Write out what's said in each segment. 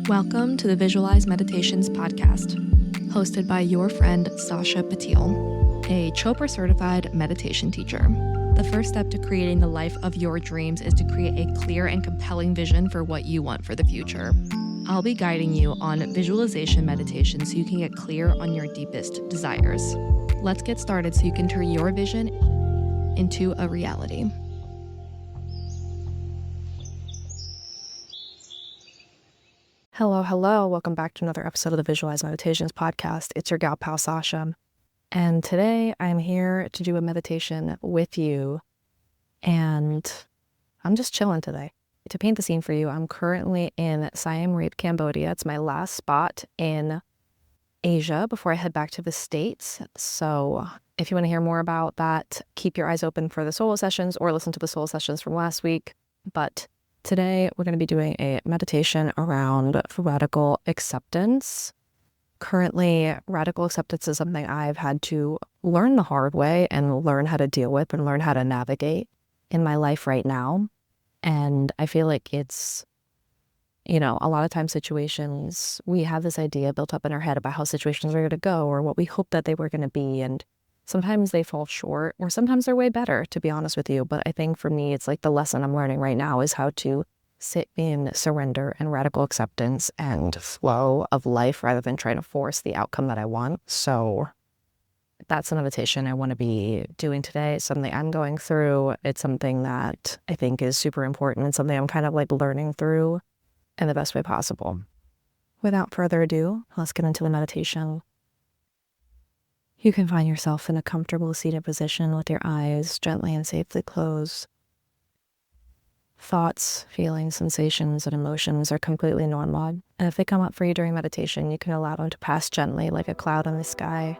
Welcome to the Visualize Meditations podcast, hosted by your friend Sasha Patil, a Chopra certified meditation teacher. The first step to creating the life of your dreams is to create a clear and compelling vision for what you want for the future. I'll be guiding you on visualization meditation so you can get clear on your deepest desires. Let's get started so you can turn your vision into a reality. Hello. Welcome back to another episode of the Visualize Meditations podcast. It's your gal pal Sasha. And today I'm here to do a meditation with you. And I'm just chilling today. To paint the scene for you, I'm currently in Siem Reap, Cambodia. It's my last spot in Asia before I head back to the States. So if you want to hear more about that, keep your eyes open for the solo sessions or listen to the solo sessions from last week. But today, we're going to be doing a meditation around radical acceptance. Currently, radical acceptance is something I've had to learn the hard way and learn how to deal with and learn how to navigate in my life right now. And I feel like it's, a lot of times situations, we have this idea built up in our head about how situations are going to go or what we hope that they were going to be. And sometimes they fall short or sometimes they're way better, to be honest with you. But I think for me, it's like the lesson I'm learning right now is how to sit in surrender and radical acceptance and flow of life rather than trying to force the outcome that I want. So that's an meditation I want to be doing today. It's something I'm going through. It's something that I think is super important and something I'm kind of like learning through in the best way possible. Without further ado, let's get into the meditation. You can find yourself in a comfortable seated position with your eyes gently and safely closed. Thoughts, feelings, sensations, and emotions are completely normal, and if they come up for you during meditation, you can allow them to pass gently like a cloud in the sky.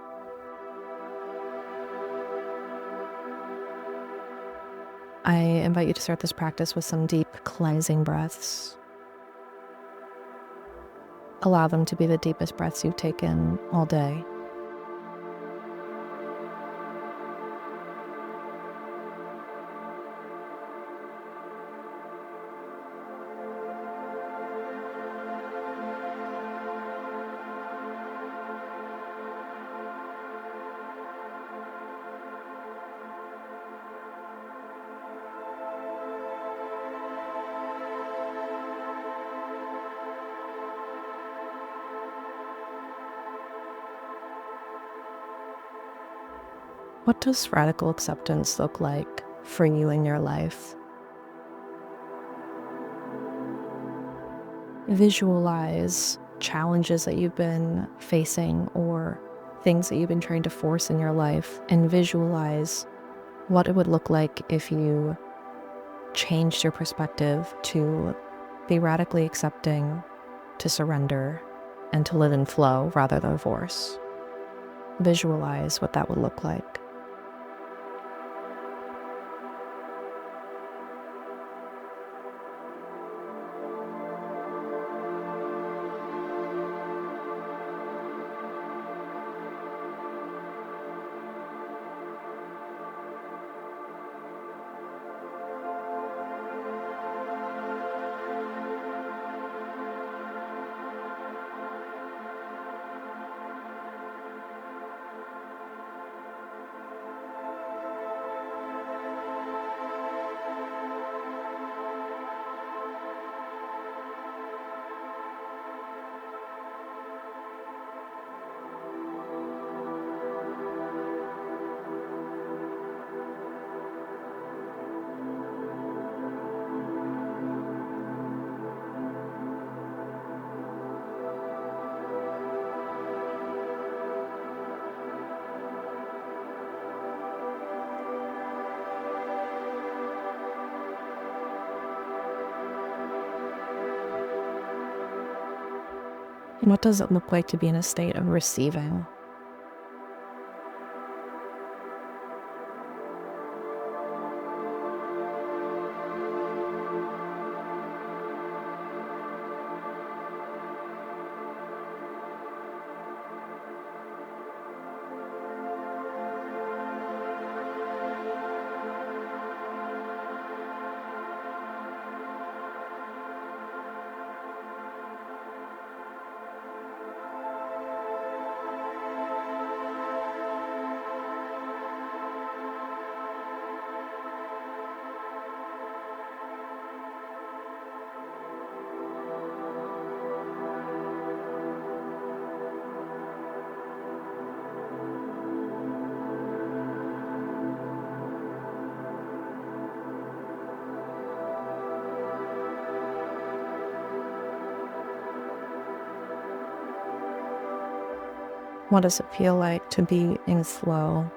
I invite you to start this practice with some deep cleansing breaths. Allow them to be the deepest breaths you've taken all day. What does radical acceptance look like for you in your life? Visualize challenges that you've been facing or things that you've been trying to force in your life, and visualize what it would look like if you changed your perspective to be radically accepting, to surrender, and to live in flow rather than force. Visualize what that would look like. And what does it look like to be in a state of receiving? What does it feel like to be in flow?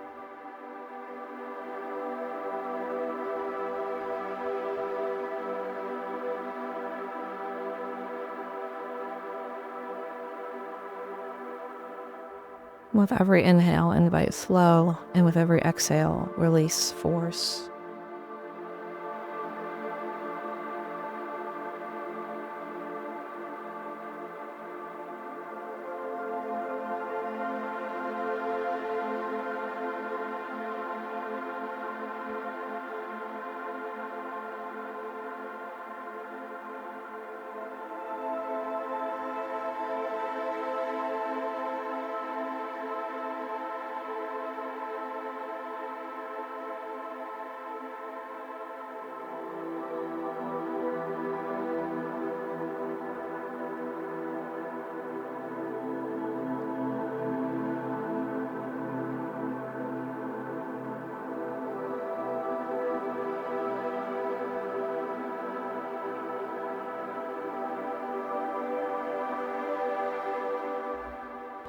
With every inhale, invite flow, and with every exhale, release force.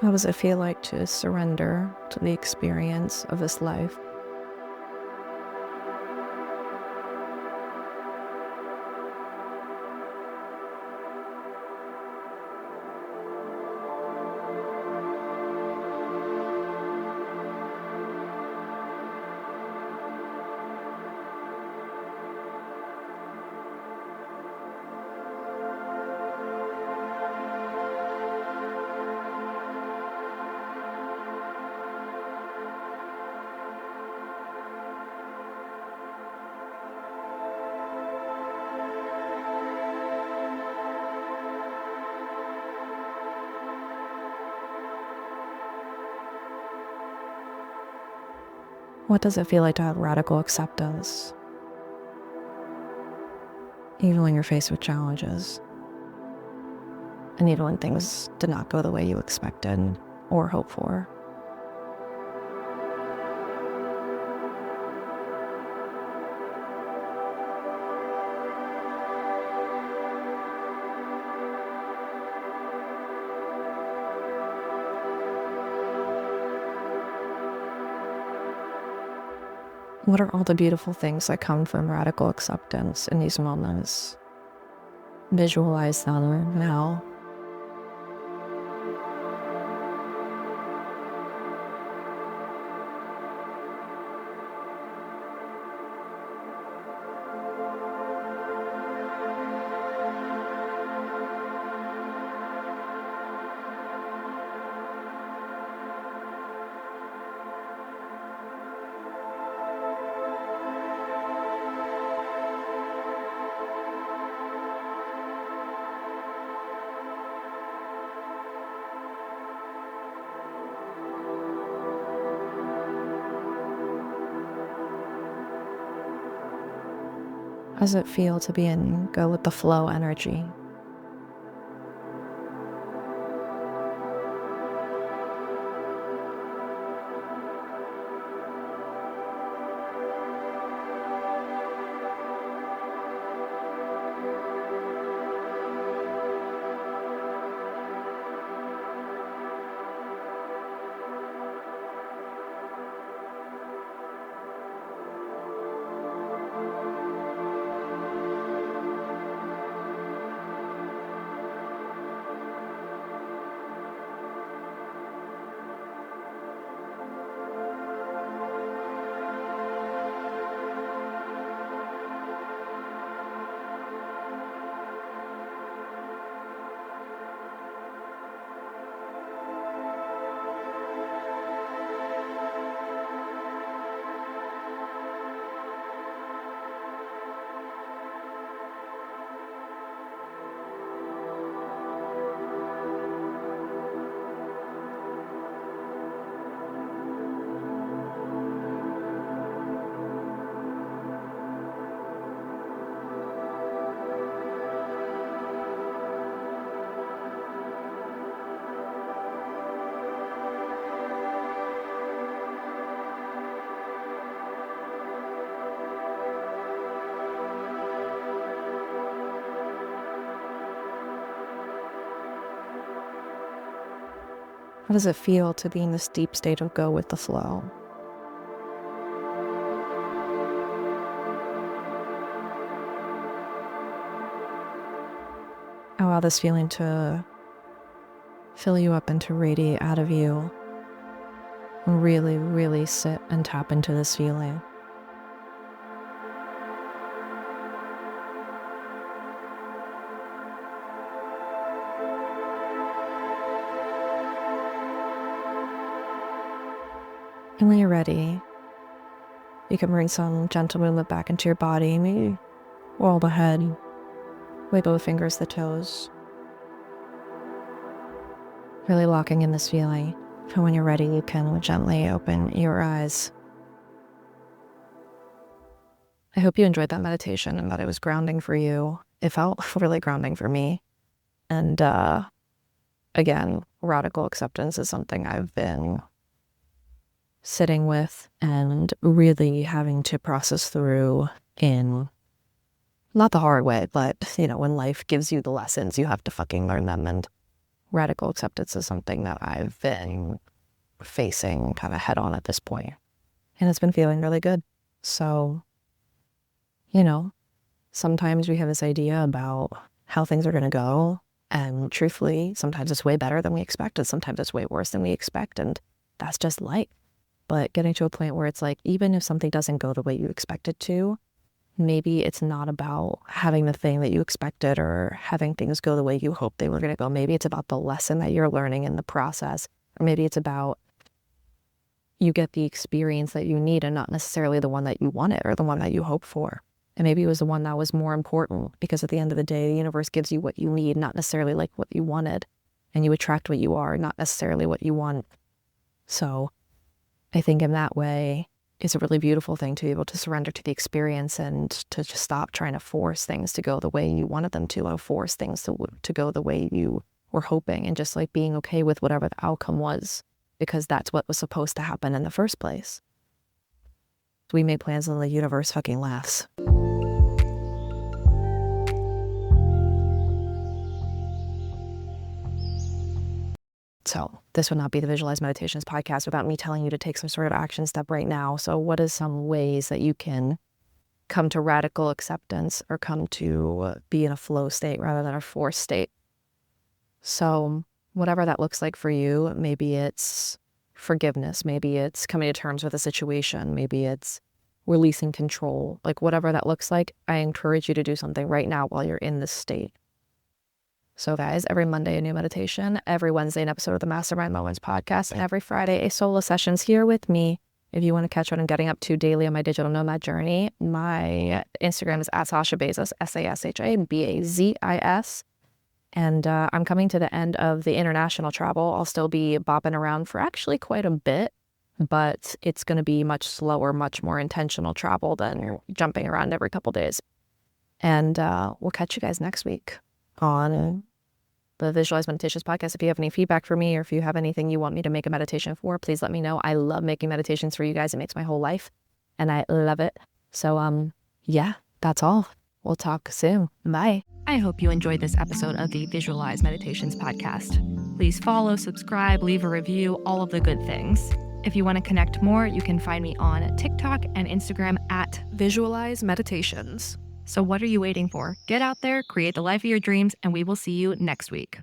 How does it feel like to surrender to the experience of this life? What does it feel like to have radical acceptance, even when you're faced with challenges, and even when things did not go the way you expected or hoped for? What are all the beautiful things that come from radical acceptance in these moments? Visualize them now. How does it feel to be in go with the flow energy? How does it feel to be in this deep state of go with the flow? Allow this feeling to fill you up and to radiate out of you. And really, really sit and tap into this feeling. And when you're ready, you can bring some gentle movement back into your body. Maybe roll the head, wiggle the fingers, the toes. Really locking in this feeling. And when you're ready, you can gently open your eyes. I hope you enjoyed that meditation and that it was grounding for you. It felt really grounding for me. And again, radical acceptance is something I've been sitting with and really having to process through in not the hard way, but when life gives you the lessons, you have to fucking learn them. And radical acceptance is something that I've been facing kind of head on at this point. And it's been feeling really good. So, sometimes we have this idea about how things are going to go. And truthfully, sometimes it's way better than we expected. Sometimes it's way worse than we expect. And that's just life. But getting to a point where it's like, even if something doesn't go the way you expect it to, maybe it's not about having the thing that you expected or having things go the way you hoped they were going to go. Maybe it's about the lesson that you're learning in the process. Or maybe it's about you get the experience that you need and not necessarily the one that you wanted or the one that you hoped for. And maybe it was the one that was more important, because at the end of the day, the universe gives you what you need, not necessarily like what you wanted. And you attract what you are, not necessarily what you want. So I think in that way, it's a really beautiful thing to be able to surrender to the experience and to just stop trying to force things to go the way you wanted them to, or force things to go the way you were hoping, and just like being okay with whatever the outcome was, because that's what was supposed to happen in the first place. We make plans and the universe fucking laughs. So this would not be the Visualize Meditations podcast without me telling you to take some sort of action step right now. So what is some ways that you can come to radical acceptance or come to be in a flow state rather than a forced state? So whatever that looks like for you, maybe it's forgiveness, maybe it's coming to terms with a situation, maybe it's releasing control, like whatever that looks like, I encourage you to do something right now while you're in this state. So guys, every Monday a new meditation, every Wednesday an episode of the Mastermind Moments podcast, and every Friday a solo sessions here with me. If you want to catch what I'm getting up to daily on my digital nomad journey, my Instagram is @Sasha Bezos, SashaBazis. And I'm coming to the end of the international travel. I'll still be bopping around for actually quite a bit, but it's going to be much slower, much more intentional travel than jumping around every couple days. And we'll catch you guys next week on the Visualize Meditations podcast. If you have any feedback for me, or if you have anything you want me to make a meditation for, please let me know. I love making meditations for you guys. It makes my whole life, and I love it. So yeah, that's all. We'll talk soon. Bye. I hope you enjoyed this episode of the Visualize Meditations podcast. Please follow, subscribe, leave a review, all of the good things. If you want to connect more, you can find me on TikTok and Instagram @Visualize Meditations. So what are you waiting for? Get out there, create the life of your dreams, and we will see you next week.